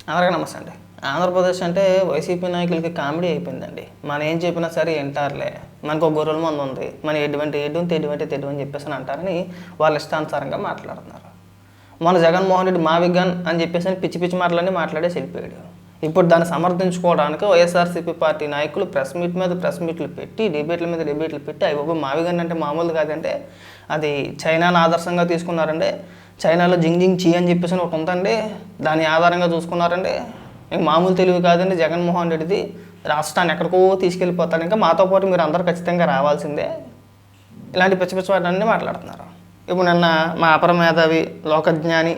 అందరికీ నమస్తే అండి. ఆంధ్రప్రదేశ్ అంటే వైసీపీ నాయకులకి కామెడీ అయిపోయిందండి. మనం ఏం చెప్పినా సరే వింటారులే, మనకు ఒక గొర్రెల మంది ఉంది, మన ఎటువంటి తెడ్డు అని చెప్పేసి అంటారని వాళ్ళ ఇష్టానుసారంగా మాట్లాడుతున్నారు. మన జగన్మోహన్ రెడ్డి మావిగన్ అని చెప్పేసి పిచ్చి పిచ్చి మాటలన్నీ మాట్లాడేసి వెళ్ళిపోయాడు. ఇప్పుడు దాన్ని సమర్థించుకోవడానికి వైఎస్ఆర్సీపీ పార్టీ నాయకులు ప్రెస్ మీట్లు పెట్టి డిబేట్లు పెట్టి అవి మావిగన్ అంటే మామూలు కాదంటే అది చైనాను ఆదర్శంగా తీసుకున్నారండి. చైనాలో జింగ్ చీ అని చెప్పేసి ఒకటి ఉందండి, దాన్ని ఆధారంగా చూసుకున్నారండి. ఇంక మామూలు తెలివి కాదండి జగన్మోహన్ రెడ్డిది. రాష్ట్రాన్ని ఎక్కడికో తీసుకెళ్ళిపోతాడు. ఇంకా మాతో పాటు మీరు అందరూ ఖచ్చితంగా రావాల్సిందే. ఇలాంటి పిచ్చి వాటిని మాట్లాడుతున్నారు. ఇప్పుడు నిన్న మా అపర మేధావి లోకజ్ఞాని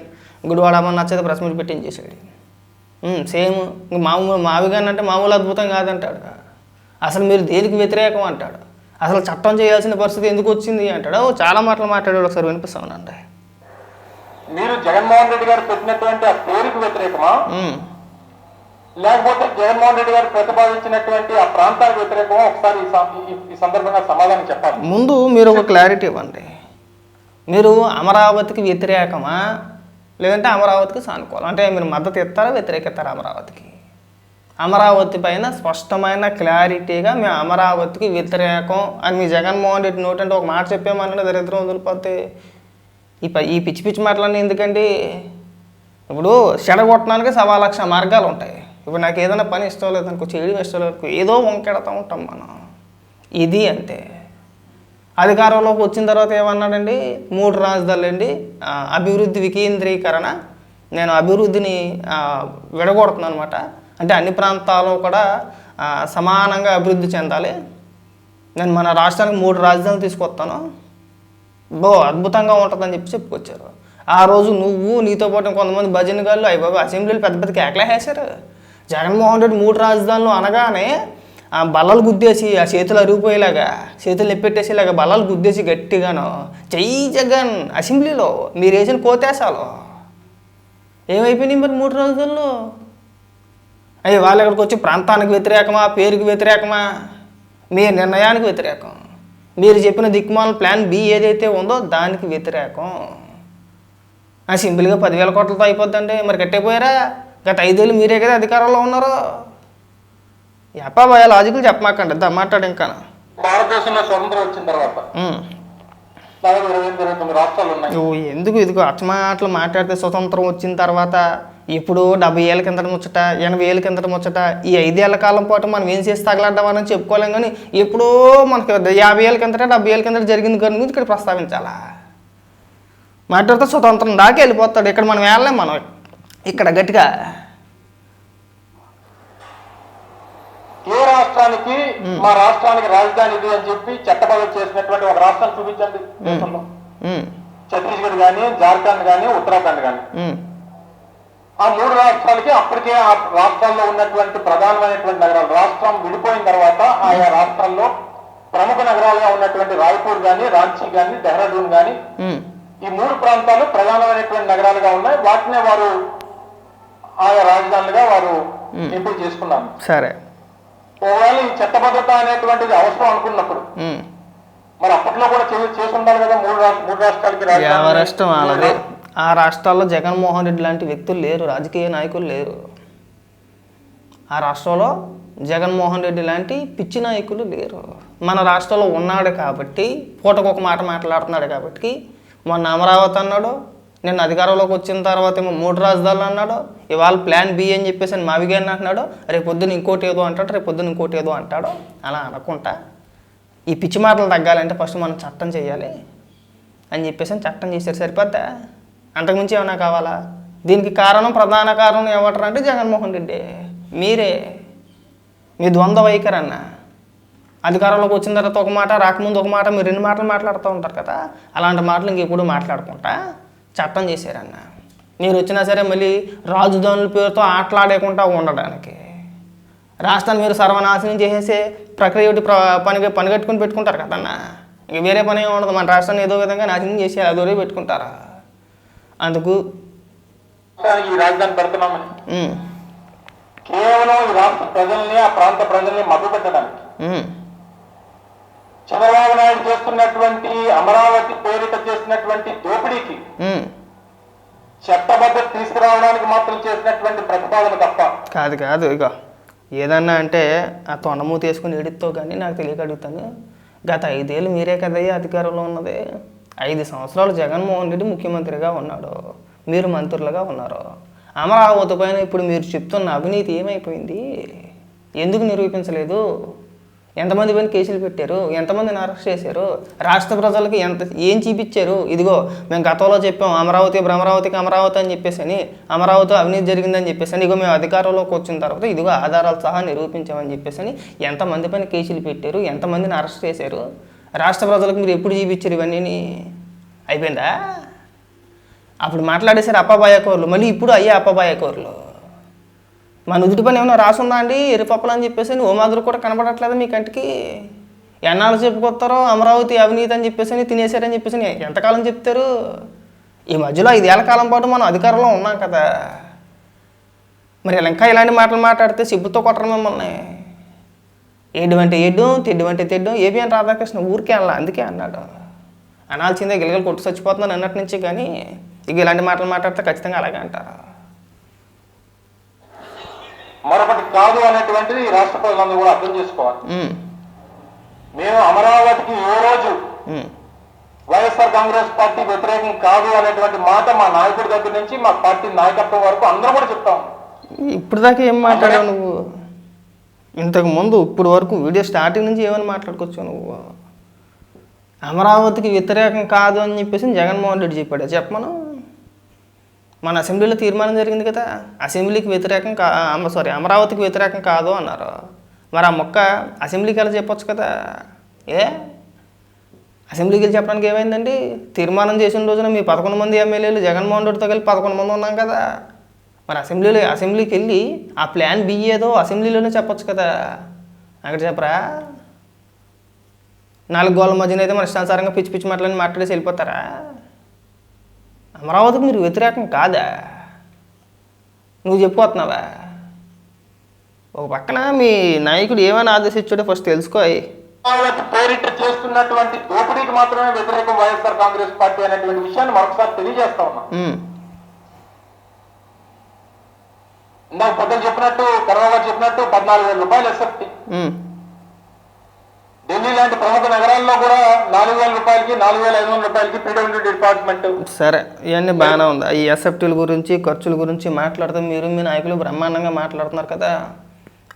గుడివాడమని నచ్చేది ప్రెస్ మీట్ పెట్టి చేశాడు. సేమ్ ఇంక మావిగాని అంటే మామూలు అద్భుతం కాదంటాడు. అసలు మీరు దేనికి వ్యతిరేకం అంటాడు. అసలు చట్టం చేయాల్సిన పరిస్థితి ఎందుకు వచ్చింది అంటాడు. చాలా మాటలు మాట్లాడాడు. ఒకసారి వినిపిస్తామనండి. మీరు జగన్మోహన్ రెడ్డి గారు పెట్టినటువంటి ఆ పేరుకు వ్యతిరేకమా, లేకపోతే జగన్మోహన్ రెడ్డి గారు ప్రతిపాదించినటువంటి ఆ ప్రాంతాలకు వ్యతిరేకమా? ఒకసారి ఈ సందర్భంగా సమాధానం చెప్పాలి. ముందు మీరు ఒక క్లారిటీ ఇవ్వండి. మీరు అమరావతికి వ్యతిరేకమా లేదంటే అమరావతికి సానుకూలం? అంటే మీరు మద్దతు ఇస్తారా వ్యతిరేకిస్తారా అమరావతికి? అమరావతి పైన స్పష్టమైన క్లారిటీగా మేము అమరావతికి వ్యతిరేకం అని మీ జగన్మోహన్ రెడ్డి నోటంటే ఒక మాట చెప్పామన్నా దరిద్రం వదిలిపోతే ఈ పిచ్చి మాటలన్నీ ఎందుకండి? ఇప్పుడు చెడగొట్టడానికి 1,00,000 మార్గాలు ఉంటాయి. ఇప్పుడు నాకు ఏదైనా పని ఇష్టం లేదనుకో, చేయడం ఇష్టం లేదనుకో, ఏదో వంకెడతా ఉంటాం మనం. ఇది అంతే. అధికారంలోకి వచ్చిన తర్వాత ఏమన్నాడండి? 3 రాజధానులు అండి, అభివృద్ధి వికేంద్రీకరణ, నేను అభివృద్ధిని విడగొడుతున్నాను అనమాట. అంటే అన్ని ప్రాంతాల్లో కూడా సమానంగా అభివృద్ధి చెందాలి, నేను మన రాష్ట్రానికి 3 రాజధానులు తీసుకొస్తాను, అద్భుతంగా ఉంటుందని చెప్పుకొచ్చారు. ఆ రోజు నువ్వు నీతో పాటు కొంతమంది భజన గాళ్ళు బాబు అసెంబ్లీలు పెద్ద కేకలే వేశారు. జగన్మోహన్ రెడ్డి 3 రాజధానులు అనగానే ఆ బల్లలు గుద్దేసి, ఆ చేతులు అరిగిపోయేలాగా, చేతులు నెప్పెట్టేసేలాగా బల్లలు గుద్దేసి గట్టిగాను జై జగన్ అసెంబ్లీలో మీరు వేసిన కోతేశాలు ఏమైపోయినాయి మరి 3 రాజధానులు? వాళ్ళు ఇక్కడికి వచ్చి ప్రాంతానికి వ్యతిరేకమా, పేరుకి వ్యతిరేకమా, మీ నిర్ణయానికి వ్యతిరేకం, మీరు చెప్పిన దిక్కుమాల ప్లాన్ బి ఏదైతే ఉందో దానికి వ్యతిరేకం. సింపుల్గా 10,000 కోట్లతో అయిపోద్దండి. మరి కట్టయిపోయారా? గత 5 ఏళ్ళు మీరే కదా అధికారంలో ఉన్నారు. భయ లాజికల్ చెప్పమాకండి, మాట్లాడు. ఇంకా భారతదేశంలో స్వతంత్రం వచ్చిన తర్వాత నువ్వు ఎందుకు ఇదిగో అచ్చమాటలు మాట్లాడితే స్వతంత్రం వచ్చిన తర్వాత ఇప్పుడు 70 ఏళ్ళ కిందట ముచ్చట, 80 ఏళ్ళ కిందట ముచ్చట, ఈ 5 ఏళ్ల కాలం పాటు మనం ఏం చేసి తగలడ్డామని చెప్పుకోలేం. కానీ ఎప్పుడో మనకు 50 ఏళ్ళ కిందట 70 ఏళ్ళ కిందట జరిగింది కానీ గురించి ఇక్కడ ప్రస్తావించాలా? మాట్లాడితే స్వతంత్రం దాకా వెళ్ళిపోతాడు. ఇక్కడ మనం వెళ్ళలేం. మనం ఇక్కడ గట్టిగా ఏ రాష్ట్రానికి మా రాష్ట్రానికి రాజధాని ఇది అని చెప్పి చట్టబద్ధం చేసినటువంటి ఒక రాష్ట్రాన్ని చూపించండి. ఛత్తీస్గఢ్ కానీ, జార్ఖండ్ కానీ, ఉత్తరాఖండ్ కానీ, ఆ 3 రాష్ట్రాలకి అప్పటికే ఆ రాష్ట్రాల్లో ఉన్నటువంటి ప్రధానమైనటువంటి నగరాలు, రాష్ట్రం విడిపోయిన తర్వాత ఆయా రాష్ట్రాల్లో ప్రముఖ నగరాలుగా ఉన్నటువంటి రాయ్పూర్ కానీ, రాంచీ కానీ, డెహ్రాడూన్ కానీ, ఈ 3 ప్రాంతాలు ప్రధానమైనటువంటి నగరాలుగా ఉన్నాయి. వాటినే వారు ఆయా రాజధానులుగా వారు ఎంపిక చేసుకున్నారు. సరే, ఒకవేళ ఈ చట్టబద్ధత అనేటువంటిది అవసరం అనుకున్నప్పుడు మరి అప్పట్లో కూడా చేసి ఉండాలి కదా. 3 రాష్ట్రాలకి రాష్ట్రం అలాగే. ఆ రాష్ట్రాల్లో జగన్మోహన్ రెడ్డి లాంటి వ్యక్తులు లేరు, రాజకీయ నాయకులు లేరు. ఆ రాష్ట్రంలో జగన్మోహన్ రెడ్డి లాంటి పిచ్చి నాయకులు లేరు. మన రాష్ట్రంలో ఉన్నాడు కాబట్టి, పూటకొక మాట మాట్లాడుతున్నాడు కాబట్టి, మొన్న అమరావతి అన్నాడు, నిన్న అధికారంలోకి వచ్చిన తర్వాత ఏమో 3 రాజధానులు అన్నాడు, ఇవాళ ప్లాన్ బి అని చెప్పేసి అని మావిగారిని అంటున్నాడు, రేపొద్దున ఇంకోటి ఏదో అంటాడు. అలా అనుకుంటా ఈ పిచ్చి మాటలు తగ్గాలంటే ఫస్ట్ మనం చట్టం చేయాలి అని చెప్పేసి చట్టం చేశారు. సరిపోద్దా? అంతకుమించి ఏమైనా కావాలా? దీనికి ప్రధాన కారణం ఏమంటారంటే జగన్మోహన్ రెడ్డి. మీరే, మీ ద్వంద్వ వైఖరి అన్న. అధికారంలోకి వచ్చిన తర్వాత ఒక మాట, రాకముందు ఒక మాట, మీరు 2 మాటలు మాట్లాడుతూ ఉంటారు కదా. అలాంటి మాటలు ఇంకెప్పుడు మాట్లాడుకుంటా చట్టం చేశారన్న. మీరు వచ్చినా సరే మళ్ళీ రాజధానుల పేరుతో ఆటలాడేకుండా ఉండడానికి, రాష్ట్రాన్ని మీరు సర్వనాశనం చేసేసే ప్రక్రియ పనిగట్టుకుని పెట్టుకుంటారు కదన్న. ఇంక వేరే పని ఏమి ఉండదు. మన రాష్ట్రాన్ని ఏదో విధంగా నాశనం చేసి అదోరే పెట్టుకుంటారా? అందుకు ఈ రాజధాని పెడుతున్నామని కేవలం ఈ రాష్ట్ర ప్రజల్ని, ఆ ప్రాంత ప్రజల్ని మభ్యపెట్టడానికి చంద్రబాబు నాయుడు చేస్తున్నటువంటి అమరావతి పేరిట చేసినటువంటి దోపిడీకి చట్టబద్ధత తీసుకురావడానికి మాత్రం చేసినటువంటి ప్రతిపాదన తప్ప. కాదు కాదు, ఇక ఏదన్నా అంటే ఆ తొండమూతి వేసుకుని ఏడుతో కానీ నాకు తెలియక అడుగుతాను. గత 5 ఏళ్ళు మీరే కదయ్యా అధికారంలో ఉన్నది. 5 సంవత్సరాలు జగన్మోహన్ రెడ్డి ముఖ్యమంత్రిగా ఉన్నాడు, మీరు మంత్రులుగా ఉన్నారు. అమరావతి పైన ఇప్పుడు మీరు చెప్తున్న అవినీతి ఏమైపోయింది? ఎందుకు నిరూపించలేదు? ఎంతమంది పైన కేసులు పెట్టారు? ఎంతమందిని అరెస్ట్ చేశారు? రాష్ట్ర ప్రజలకు ఏం చూపించారు? ఇదిగో మేము గతంలో చెప్పాం అమరావతికి అమరావతి అని చెప్పేసి, అమరావతి అవినీతి జరిగిందని చెప్పేసి, ఇదిగో మేము అధికారంలోకి వచ్చిన తర్వాత ఇదిగో ఆధారాలు సహా నిరూపించామని చెప్పేసి ఎంతమంది పైన కేసులు పెట్టారు? ఎంతమందిని అరెస్ట్ చేశారు? రాష్ట్ర ప్రజలకు మీరు ఎప్పుడు చూపించారు? ఇవన్నీ అయిపోయిందా? అప్పుడు మాట్లాడేశారు అప్పబాయకోర్లు, మళ్ళీ ఇప్పుడు అయ్యే అప్పబాయకోర్లు. మా నుదుటి పని ఏమైనా రాసుందా అండి ఎరుపప్పలు అని చెప్పేసి? ఓ మాదిరి కూడా కనబడట్లేదు మీ కంటికి. ఎన్నాళ్ళు చెప్పుకొస్తారో అమరావతి అవినీతి అని చెప్పేసి తినేశారని చెప్పేసి ఎంతకాలం చెప్తారు? ఈ మధ్యలో 5 ఏళ్ల కాలం పాటు మనం అధికారంలో ఉన్నాం కదా, మరి ఇంకా ఇలాంటి మాటలు మాట్లాడితే సిబ్బుతో కొట్టరు మిమ్మల్ని. ఏడు అంటే ఏడు, తెడ్డు అంటే తెడ్డు. ఏబిఎన్ రాధాకృష్ణ ఊరికే అలా అందుకే అన్నాడు, అనాల్సిందే గిలగలు కొట్టు చచ్చిపోతున్నాను అన్నట్టు నుంచి. కానీ ఇక ఇలాంటి మాటలు మాట్లాడితే ఖచ్చితంగా అలాగే అంటారు. మరొకటి కాదు అనేటువంటిది ఈ రాష్ట్ర ప్రజలందరూ కూడా అర్థం చేసుకోవాలి. మేము అమరావతికి ఏ రోజు వైఎస్ఆర్ కాంగ్రెస్ పార్టీ వ్యతిరేకం కాదు అనేటువంటి మాట మా నాయకుడి దగ్గర నుంచి మా పార్టీ నాయకత్వం వరకు అందరూ కూడా చెప్తాం. ఇప్పుడు దాకా ఏం మాట్లాడావు నువ్వు? ఇంతకు ముందు ఇప్పుడు వరకు వీడియో స్టార్టింగ్ నుంచి ఏమని మాట్లాడుకోవచ్చు నువ్వు? అమరావతికి వ్యతిరేకం కాదు అని చెప్పేసి జగన్మోహన్ రెడ్డి చెప్పాడు. చెప్పమను. మన అసెంబ్లీలో తీర్మానం జరిగింది కదా, అసెంబ్లీకి వ్యతిరేకం అమరావతికి వ్యతిరేకం కాదు అన్నారు. మరి ఆ మొక్క అసెంబ్లీకి వెళ్ళి చెప్పొచ్చు కదా. అసెంబ్లీకి వెళ్ళి చెప్పడానికి ఏమైందండి? తీర్మానం చేసిన రోజున మీ 11 మంది ఎమ్మెల్యేలు జగన్మోహన్ రెడ్డితో కలిపి 11 మంది ఉన్నాం కదా. మరి అసెంబ్లీకి వెళ్ళి ఆ ప్లాన్ బి ఏదో అసెంబ్లీలోనే చెప్పొచ్చు కదా, అక్కడ చెప్పరా? 4 గోళ్ళ మధ్యన అయితే మన ఇష్టానుసారంగా పిచ్చి పిచ్చి మాటలని మాట్లాడేసి వెళ్ళిపోతారా? అమరావతికి మీరు వ్యతిరేకం కాదా? నువ్వు చెప్పుకోతున్నావా? ఒక పక్కన మీ నాయకుడు ఏమైనా ఆదేశించాడో ఫస్ట్ తెలుసుకో. పేరిట చేస్తున్నటువంటి దోపిడీకి మాత్రమే వ్యతిరేకం వైఎస్ఆర్ కాంగ్రెస్ పార్టీ అనేటువంటి విషయాన్ని మరొకసారి తెలియజేస్తా ఉన్నా. ఇందాక పెద్దలు చెప్పినట్టు, కర్ణాగారు చెప్పినట్టు 14,000 రూపాయలు ఎస్ఎఫ్టీ. ఢిల్లీ లాంటి ప్రముఖ నగరాల్లో కూడా 4,000 రూపాయలకి 4,500 రూపాయలకి పీడబ్ల్యూడీ డిపార్ట్మెంట్. సరే, ఇవన్నీ బాగానే ఉంది. ఈ ఎస్ఎఫ్టీల గురించి ఖర్చుల గురించి మాట్లాడితే మీరు మీ నాయకులు బ్రహ్మాండంగా మాట్లాడుతున్నారు కదా.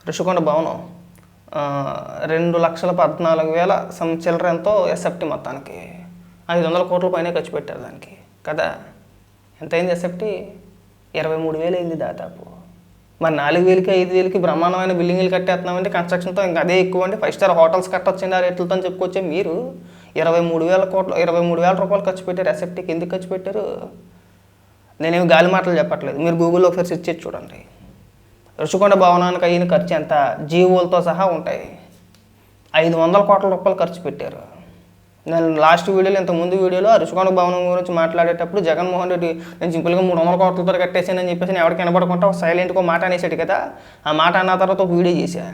ఋషికొండ భవనం 2,14,000 చిల్లర ఎంతో ఎస్ఎఫ్టీ మొత్తానికి 500 కోట్ల పైన ఖర్చు పెట్టారు దానికి కదా. ఎంత అయింది ఎస్ఎఫ్టీ? 23,000 అయింది దాదాపు. మరి 4,000కి 5,000కి బ్రహ్మాండమైన బిల్డింగ్లు కట్టేస్తున్నామంటే కన్స్ట్రక్షన్తో ఇంకా అదే ఎక్కువ అండి. 5 స్టార్ హోటల్స్ కట్టొచ్చండి ఆ రేట్లతో చెప్పుకొచ్చే మీరు 23,000 రూపాయలు ఖర్చు పెట్టారు ఎస్ఎఫ్టీకి. ఎందుకు ఖర్చు పెట్టారు? నేనేమి గాలి మాటలు చెప్పట్లేదు, మీరు గూగుల్లో ఒకసారి సెర్చ్ చేసి చూడండి. ఋషికొండ భవనానికి అయిన ఖర్చు ఎంత? జీవోలతో సహా ఉంటాయి. 500 కోట్ల రూపాయలు ఖర్చు పెట్టారు. నేను లాస్ట్ వీడియోలో ఇంతకుముందు వీడియోలో ఋషికొండ భవనం గురించి మాట్లాడేటప్పుడు జగన్మోహన్ రెడ్డి నేను సింపుల్గా 300 కోట్లతో కట్టేసానని చెప్పేసి నేను ఎవరికి వినపడకుండా సైలెంట్గా మాట అనేసాడు కదా. ఆ మాట అన్న తర్వాత ఒక వీడియో చేశా.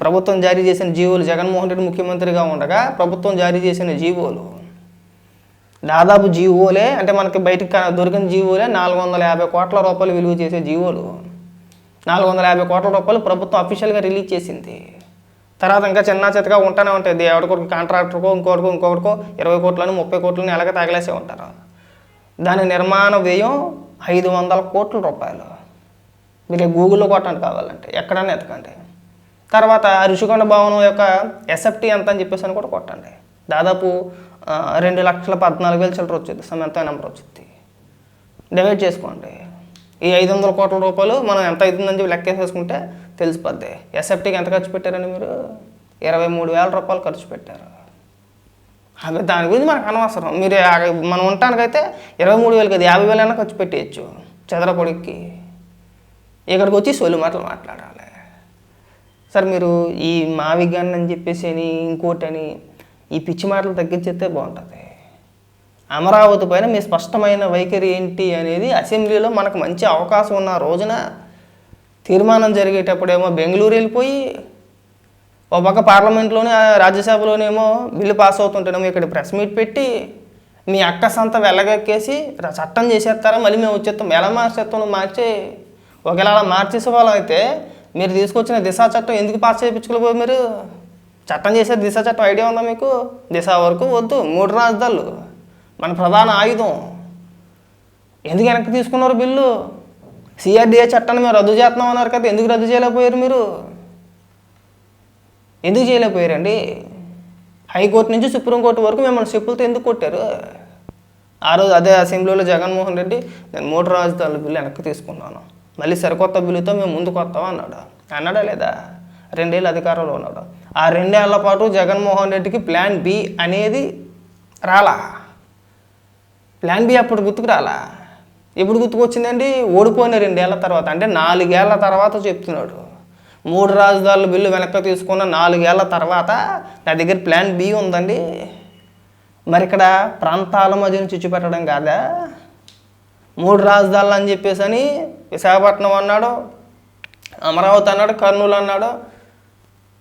ప్రభుత్వం జారీ చేసిన జీవోలు, జగన్మోహన్ రెడ్డి ముఖ్యమంత్రిగా ఉండగా ప్రభుత్వం జారీ చేసిన జీవోలు దాదాపు జీవోలే అంటే మనకి బయటకు దొరికిన జీవోలే 450 కోట్ల రూపాయలు విలువ చేసే జీవోలు. 450 కోట్ల రూపాయలు ప్రభుత్వం అఫీషియల్గా రిలీజ్ చేసింది. తర్వాత ఇంకా చిన్న చితగా ఉంటూనే ఉంటుంది. ఎవరికొక కాంట్రాక్టర్కో ఇంకొకటికో 20 కోట్లను 30 కోట్లను ఎలాగ తగిలేసే ఉంటారు. దాని నిర్మాణ వ్యయం 500 కోట్ల రూపాయలు. మీరు గూగుల్లో కొట్టండి కావాలంటే, ఎక్కడన్నా ఎతకండి. తర్వాత ఋషికొండ భవనం యొక్క ఎస్ఎఫ్టీ ఎంత అని చెప్పేసి అని కూడా కొట్టండి. దాదాపు 2,14,000 చిల్లర వచ్చింది, ఎంతో నెంబర్ వచ్చింది. డివైడ్ చేసుకోండి. ఈ 500 కోట్ల రూపాయలు మనం ఎంత అవుతుందని చెప్పి లెక్కేసేసుకుంటే తెలిసిపోద్ది. ఎస్ఎఫ్టీకి ఎంత ఖర్చు పెట్టారని మీరు? 23,000 రూపాయలు ఖర్చు పెట్టారు. అవి దాని గురించి మనకు అనవసరం. మీరు మనం ఉండటానికైతే 23,000 కదా 50,000 అయినా ఖర్చు పెట్టేయచ్చు చదరపొడికి. ఇక్కడికి వచ్చి సొల్లు మాటలు మాట్లాడాలి. సార్ మీరు ఈ మావిగాన్ని అని చెప్పేసి అని ఇంకోటని ఈ పిచ్చి మాటలు తగ్గించేస్తే బాగుంటుంది. అమరావతి పైన మీ స్పష్టమైన వైఖరి ఏంటి అనేది అసెంబ్లీలో మనకు మంచి అవకాశం ఉన్న రోజున తీర్మానం జరిగేటప్పుడేమో బెంగళూరు వెళ్ళిపోయి, ఓ పక్క పార్లమెంట్లోనే రాజ్యసభలోనేమో బిల్లు పాస్ అవుతుంటేనేమో ఇక్కడ ప్రెస్ మీట్ పెట్టి మీ అక్కసంత వెళ్ళగక్కేసి చట్టం చేసేస్తారా, మళ్ళీ మేము వచ్చేస్తాం. ఎలా మార్చేస్తాం? నువ్వు మార్చి ఒకవేళ అలా మార్చేసే వాళ్ళం అయితే మీరు తీసుకొచ్చిన దిశ చట్టం ఎందుకు పాస్ చేయించుకోలేకపోయి? మీరు చట్టం చేసే దిశ చట్టం ఐడియా ఉందా మీకు? దిశ వరకు వద్దు, 3 రాజధానులు మన ప్రధాన ఆయుధం. ఎందుకు వెనక్కి తీసుకున్నారు బిల్లు? సిఆర్డిఏ చట్టాన్ని మేము రద్దు చేస్తున్నాం అన్నారు కదా, ఎందుకు రద్దు చేయలేకపోయారు మీరు? ఎందుకు చేయలేకపోయారండి? హైకోర్టు నుంచి సుప్రీంకోర్టు వరకు మిమ్మల్ని చెప్పులతో ఎందుకు కొట్టారు? ఆ రోజు అదే అసెంబ్లీలో జగన్మోహన్ రెడ్డి నేను 3 రాజధానుల బిల్లు వెనక్కి తీసుకున్నాను, మళ్ళీ సరికొత్త బిల్లుతో మేము ముందుకు వస్తాం అన్నాడా లేదా? 2 ఏళ్ళు అధికారంలో ఉన్నాడు. ఆ 2 ఏళ్ల పాటు జగన్మోహన్ రెడ్డికి ప్లాన్ బి అనేది రాలా. ప్లాన్ బి అప్పుడు గుర్తుకు రాలా. ఎప్పుడు గుర్తుకొచ్చిందండి? ఓడిపోయిన 2 ఏళ్ల తర్వాత, అంటే 4 ఏళ్ల తర్వాత చెప్తున్నాడు. 3 రాజధానుల బిల్లు వెనక్కి తీసుకున్న 4 ఏళ్ల తర్వాత నా దగ్గర ప్లాన్ బి ఉందండి. మరి ఇక్కడ ప్రాంతాల మధ్యన చిచ్చు పెట్టడం కాదా? 3 రాజధానులు అని చెప్పేసి అని విశాఖపట్నం అన్నాడు, అమరావతి అన్నాడు, కర్నూలు అన్నాడు.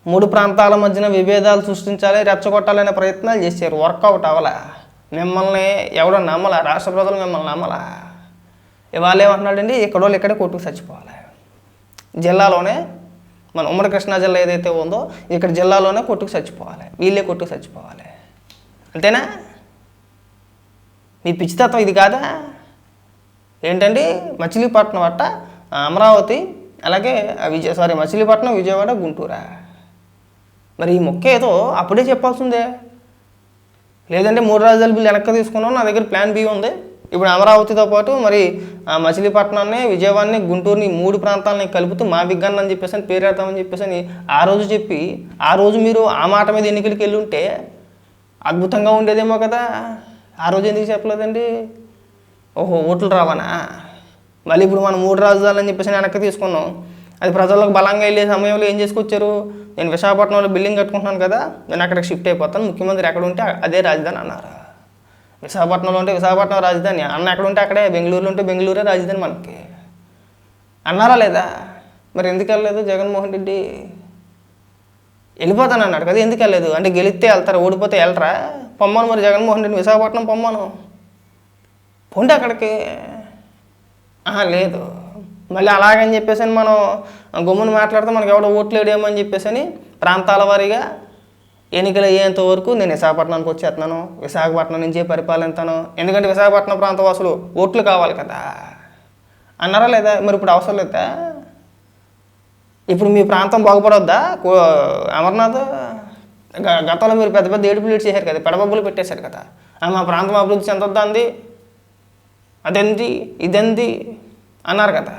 3 ప్రాంతాల మధ్యన విభేదాలు సృష్టించాలి, రెచ్చగొట్టాలనే ప్రయత్నాలు చేశారు. వర్కౌట్ అవ్వలా. మిమ్మల్ని ఎవడో నమ్మలా, రాష్ట్ర ప్రజలు మిమ్మల్ని నమ్మలా. ఇవాళ ఏమంటున్నాడండి, ఎక్కడోళ్ళు ఇక్కడే కొట్టుకు చచ్చిపోవాలి. జిల్లాలోనే మన ఉమ్మడి కృష్ణా జిల్లా ఏదైతే ఉందో ఇక్కడ జిల్లాలోనే కొట్టుకు చచ్చిపోవాలి, వీళ్ళే కొట్టుకు చచ్చిపోవాలి. అంతేనా? మీ పిచ్చితత్వం ఇది కాదా? ఏంటండి, మచిలీపట్నం అట్ట అమరావతి, అలాగే మచిలీపట్నం, విజయవాడ, గుంటూరా. మరి ఈ మొక్క ఏదో అప్పుడే చెప్పాల్సిందే. లేదంటే 3 రాజధానుల బిల్లు వెనక్కి తీసుకున్నాం, నా దగ్గర ప్లాన్ బి ఉంది. ఇప్పుడు అమరావతితో పాటు మరి మచిలీపట్నాన్ని, విజయవాడని, గుంటూరుని 3 ప్రాంతాలని కలుపుతూ మా విజ్ఞానం అని చెప్పేసి పేరు పెడతామని చెప్పేసి ఆ రోజు చెప్పి, ఆ రోజు మీరు ఆ మాట మీద ఎన్నికలకి వెళ్ళి ఉంటే అద్భుతంగా ఉండేదేమో కదా. ఆ రోజు ఎందుకు చెప్పలేదండి? ఓహో, ఓట్లు రావనా? మళ్ళీ ఇప్పుడు మనం 3 రాజధానులు అని చెప్పేసి వెనక్కి తీసుకున్నాం. అది ప్రజలకు బలంగా వెళ్ళే సమయంలో ఏం చేసుకొచ్చారు? నేను విశాఖపట్నంలో బిల్డింగ్ కట్టుకుంటున్నాను కదా, నేను అక్కడికి షిఫ్ట్ అయిపోతాను, ముఖ్యమంత్రి ఎక్కడ ఉంటే అదే రాజధాని అన్నారు. విశాఖపట్నంలో ఉంటే విశాఖపట్నం రాజధాని, అన్న ఎక్కడ ఉంటే అక్కడే, బెంగళూరులో ఉంటే బెంగళూరే రాజధాని మనకి అన్నారా లేదా? మరి ఎందుకు వెళ్ళలేదు జగన్మోహన్ రెడ్డి? వెళ్ళిపోతాను అన్నాడు కదా, ఎందుకు వెళ్ళలేదు? అంటే గెలిస్తే వెళ్తారా, ఓడిపోతే వెళ్ళరా? పొమ్మను మరి జగన్మోహన్ రెడ్డి విశాఖపట్నం పొమ్మను, పోండి అక్కడికి. లేదు, మళ్ళీ అలాగని చెప్పేసి మనం గమ్మున మాట్లాడితే మనకి ఎవడో ఓట్లు వేయడేమో అని చెప్పేసి ప్రాంతాల వారీగా ఎన్నికలు అయ్యేంత వరకు నేను విశాఖపట్నానికి వచ్చేస్తున్నాను, విశాఖపట్నం నుంచే పరిపాలిస్తాను, ఎందుకంటే విశాఖపట్నం ప్రాంత వాసులు ఓట్లు కావాలి కదా అన్నారా లేదా? మరి ఇప్పుడు అవసరం లేదా? ఇప్పుడు మీ ప్రాంతం బాగుపడొద్దా? అమర్నాథ్ గతంలో మీరు పెద్ద పెద్ద ఏడుపులు చేశారు కదా, పెడబబ్బులు పెట్టేశారు కదా, మా ప్రాంతం అభివృద్ధి చెందొద్దా అంది, అదెంది ఇదెంది అన్నారు కదా.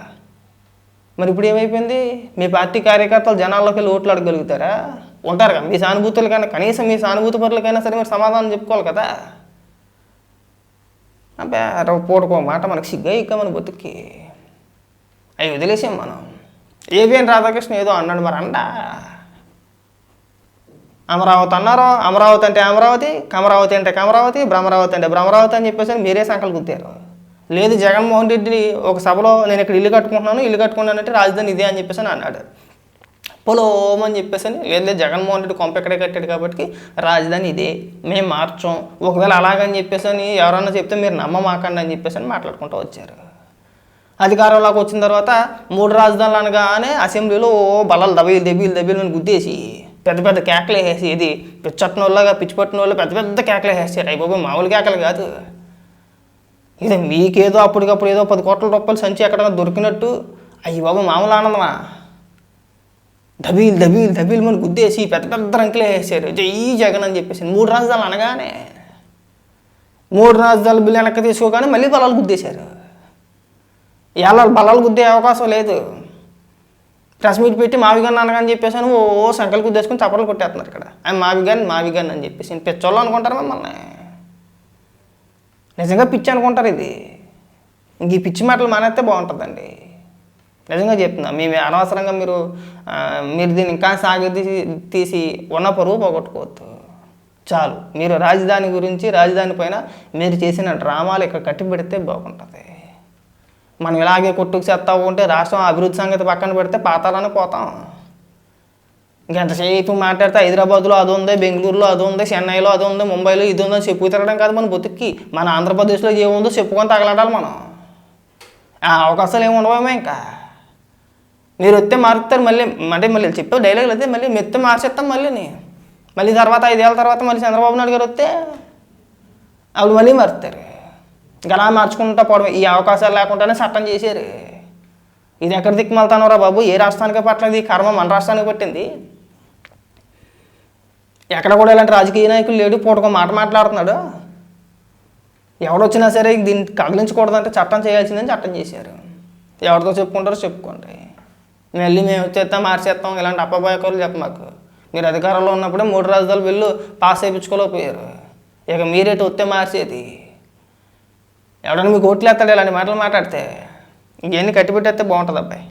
మరి ఇప్పుడు ఏమైపోయింది? మీ పార్టీ కార్యకర్తలు జనాల్లోకి వెళ్ళి ఓట్లు అడగలుగుతారా? ఉంటారు కదా, మీ సానుభూతులకైనా, కనీసం మీ సానుభూతి పరులకైనా సరే మీరు సమాధానం చెప్పుకోవాలి కదా. అబ్బా పూటకో మాట మనకు సిగ్గా ఇక్క మన బతుక్కి అవి వదిలేసాం మనం. ఏవిఎన్ రాధాకృష్ణ ఏదో అన్నాడు, మరి అండా అమరావతి అన్నారు, అమరావతి అంటే అమరావతి, కమరావతి అంటే కమరావతి, భ్రమరావతి అంటే భ్రమరావతి అని చెప్పేసి మీరే సంకలు గుర్తారు. లేదు, జగన్మోహన్ రెడ్డి ఒక సభలో నేను ఇక్కడ ఇల్లు కట్టుకున్నానంటే రాజధాని ఇదే అని చెప్పేసి అన్నాడు. పొలోమని చెప్పేసి లేదు, జగన్మోహన్ రెడ్డి కొంప ఎక్కడే కట్టాడు కాబట్టి రాజధాని ఇదే, మేము మార్చాం, ఒకవేళ అలాగని చెప్పేసి ఎవరన్నా చెప్తే మీరు నమ్మమాకండి అని చెప్పేసి మాట్లాడుకుంటూ వచ్చారు. అధికారంలోకి వచ్చిన తర్వాత 3 రాజధానులు అనగానే అసెంబ్లీలో బలాలు దబీలు అని గుద్దేసి పెద్ద పెద్ద కేకలు వేసి, ఇది పిచ్చట్టిన వాళ్ళగా పిచ్చిపట్టిన వాళ్ళు పెద్ద పెద్ద కేకలు వేసారు. అయ్యి బాబు మామూలు కేకలు కాదు, ఇది మీకేదో అప్పటికప్పుడు ఏదో 10 కోట్ల రూపాయలు సంచి ఎక్కడ దొరికినట్టు, అయ్యి బాబు మామూలు ఆనందమా? దబీల్ మన గుద్దేసి పెద్ద పెద్ద రంకులు వేసారు, జై జగన్ అని చెప్పేసి. 3 రాజధానులు అనగానే 3 రాజధానుల బిల్లు వెనక్కి తీసుకోగానే మళ్ళీ బలాలు గుద్దేశారు. ఇవాళ బలాలు గుద్దే అవకాశం లేదు. ప్రెస్ మీట్ పెట్టి మావిగాన్ని అనగాని చెప్పేసి ఓ సంకలు గుద్దేసుకొని చప్పట్లు కొట్టేస్తున్నారు ఇక్కడ. మావిగాన్ని అని చెప్పేసి పిచ్చోళ్ళు అనుకుంటారు మిమ్మల్ని, నిజంగా పిచ్చి అనుకుంటారు. ఇది ఇంక ఈ పిచ్చి మాటలు మానేస్తే బాగుంటుందండి, నిజంగా చెప్తున్నా. మేము అనవసరంగా మీరు దీన్ని ఇంకా తీసి ఉన్న పరువు పోగొట్టుకోవద్దు. చాలు, మీరు రాజధాని గురించి, రాజధాని పైన మీరు చేసిన డ్రామాలు ఇక్కడ కట్టి పెడితే బాగుంటుంది. మనం ఇలాగే కొట్టుకు చేస్తా ఉంటే రాష్ట్రం అభివృద్ధి సంగతి పక్కన పెడితే పాతాలని పోతాం. ఇంకెంతసేపు మాట్లాడితే హైదరాబాద్లో అది ఉంది, బెంగళూరులో అది ఉంది, చెన్నైలో అది ఉంది, ముంబైలో ఇది ఉందని చెప్పు తిరగడం కాదు మన బతుక్కి. మన ఆంధ్రప్రదేశ్లో ఏముందో చెప్పుకొని తగలడాలి మనం. ఆ అవకాశాలు ఏమి ఉండవేమో. ఇంకా మీరు వస్తే మారుతారు మళ్ళీ, అంటే మళ్ళీ చెప్పే డైలాగులు అయితే మళ్ళీ మెత్తే మార్చేస్తాం మళ్ళీ తర్వాత 5 ఏళ్ళ తర్వాత మళ్ళీ చంద్రబాబు నాయుడు గారు వస్తే అప్పుడు మళ్ళీ మారుతారు. ఇంకా అలా మార్చుకుంటా పోవడం. ఈ అవకాశాలు లేకుండానే చట్టం చేశారు. ఇది ఎక్కడ దిక్కుమలుతానరా బాబు? ఏ రాష్ట్రానికి పట్టలేదు ఈ కర్మ, మన రాష్ట్రానికి పట్టింది. ఎక్కడ కూడా ఇలాంటి రాజకీయ నాయకులు లేడు. పూటకో మాట మాట్లాడుతున్నాడు. ఎవడొచ్చినా సరే దీన్ని కదిలించకూడదంటే చట్టం చేయాల్సిందని చట్టం చేశారు. ఎవరితో చెప్పుకుంటారో చెప్పుకోండి. మళ్ళీ మేము వచ్చేస్తాం మార్చేస్తాం ఇలాంటి అప్పబాయకాలు చెప్ప మాకు. మీరు అధికారంలో ఉన్నప్పుడే 3 రాజధానుల బిల్లు పాస్ చేయించుకోలేకపోయారు. ఇక మీరేటి వస్తే మార్చేది. ఎవడన్నా మీకు ఓట్లు వేస్తాడు ఇలాంటి మాటలు మాట్లాడితే. ఇవన్నీ కట్టిపెట్టేస్తే బాగుంటుంది అబ్బాయి.